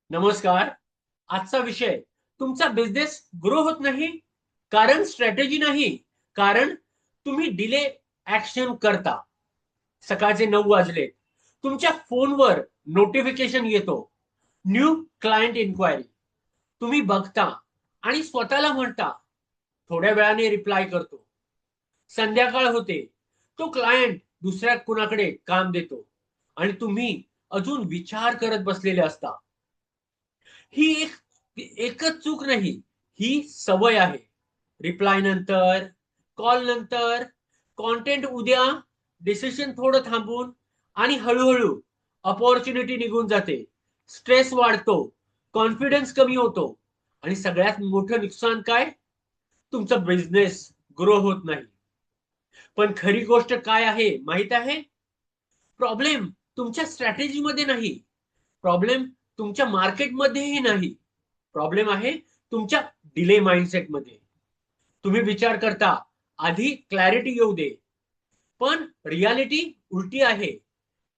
नमस्कार. आजचा विषय, तुमचा बिझनेस ग्रो होत नाही कारण स्ट्रॅटेजी नाही, कारण तुम्ही डिले ऍक्शन करता. सकाळचे 9 वाजले, तुमच्या फोनवर नोटिफिकेशन येतो, न्यू क्लायंट इन्क्वायरी. तुम्ही बघता आणि स्वतःला म्हणता, थोड्या वेळाने रिप्लाय करतो. संध्याकाळ होते, तो क्लायंट दुसऱ्या कुणाकडे काम देतो आणि तुम्ही अजून विचार करत बसलेले असता. ही एकच चूक नाही, ही सवय आहे. रिप्लाय नंतर, कॉल नंतर, कॉन्टेंट उद्या, डिसिशन थोडं थांबून, आणि हळूहळू अपॉर्च्युनिटी निघून जाते. स्ट्रेस वाढतो, कॉन्फिडन्स कमी होतो, आणि सगळ्यात मोठं नुकसान काय? तुमचा बिझनेस ग्रो होत नाही. पण खरी गोष्ट काय आहे माहित आहे? प्रॉब्लेम तुमच्या स्ट्रॅटेजीमध्ये नाही, प्रॉब्लेम तुमच्या मार्केटमध्येही नाही, प्रॉब्लेम आहे तुमच्या डिले माइंडसेट मध्ये. तुम्ही विचार करता आधी क्लॅरिटी येऊ दे, पण रियालिटी उलटी आहे.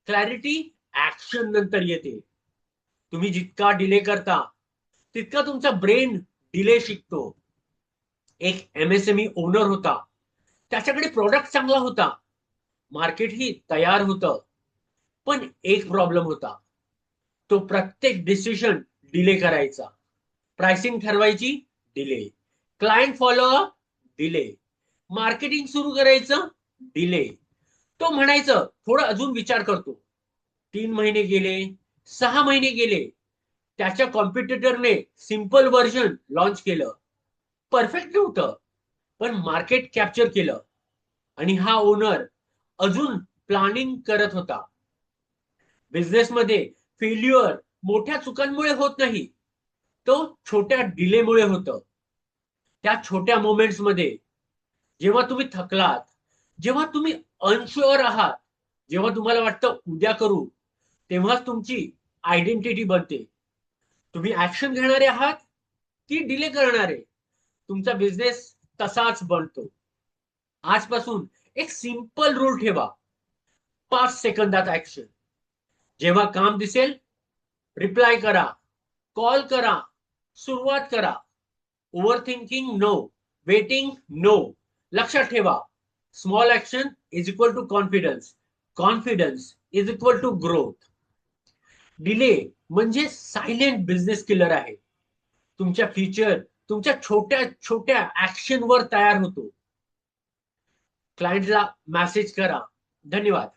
क्लॅरिटी ऍक्शन नंतर येते. तुम्ही जितका डिले करता तितका तुमचा ब्रेन डिले शिकतो. एक एमएसएमई ओनर होता, त्याच्याकडे प्रोडक्ट चांगला होता, मार्केटही तयार होतं, पण एक प्रॉब्लेम होता. तो प्रत्येक डिसिजन डिले करायचा. प्राइसिंग ठरवायची, delay. Client follow up, delay. Marketing सुरू करायचं, डिले. तो म्हणायचं थोडं अजून विचार करतो. 3 महिने गेले, 6 महिने गेले. त्याच्या कॉम्पिटिटरने सिंपल व्हर्जन लॉन्च केलं. परफेक्ट नव्हतं, पण मार्केट कॅप्चर केलं. आणि हा ओनर अजून प्लॅनिंग करत होता. बिझनेसमध्ये फेल्युअर मोठ्या चुकांमुळे होत नाही, तो छोट्या डिलेमुळे होतं. त्या छोट्या मोमेंट्स मध्ये, जेव्हा तुम्ही थकलात, जेव्हा तुम्ही अनशुअर आहात, जेव्हा तुम्हाला वाटतं उद्या करू, तेव्हाच तुमची आयडेंटिटी बनते. तुम्ही ऍक्शन घेणारे आहात की डिले करणारे, तुमचा बिझनेस तसाच बनतो. आजपासून एक सिंपल रूल ठेवा: 5 सेकंदात ऍक्शन. जेव्हा काम दिसेल, रिप्लाय करा, कॉल करा, सुरुवात करा. Over thinking no, waiting no. लक्षात ठेवा, small action is equal to confidence, confidence is equal to growth. Delay म्हणजे सायलेंट बिझनेस किलर आहे. तुमच्या फ्युचर तुमच्या छोट्या छोट्या ऍक्शन वर तयार होतो. क्लायंटला मेसेज करा, धन्यवाद.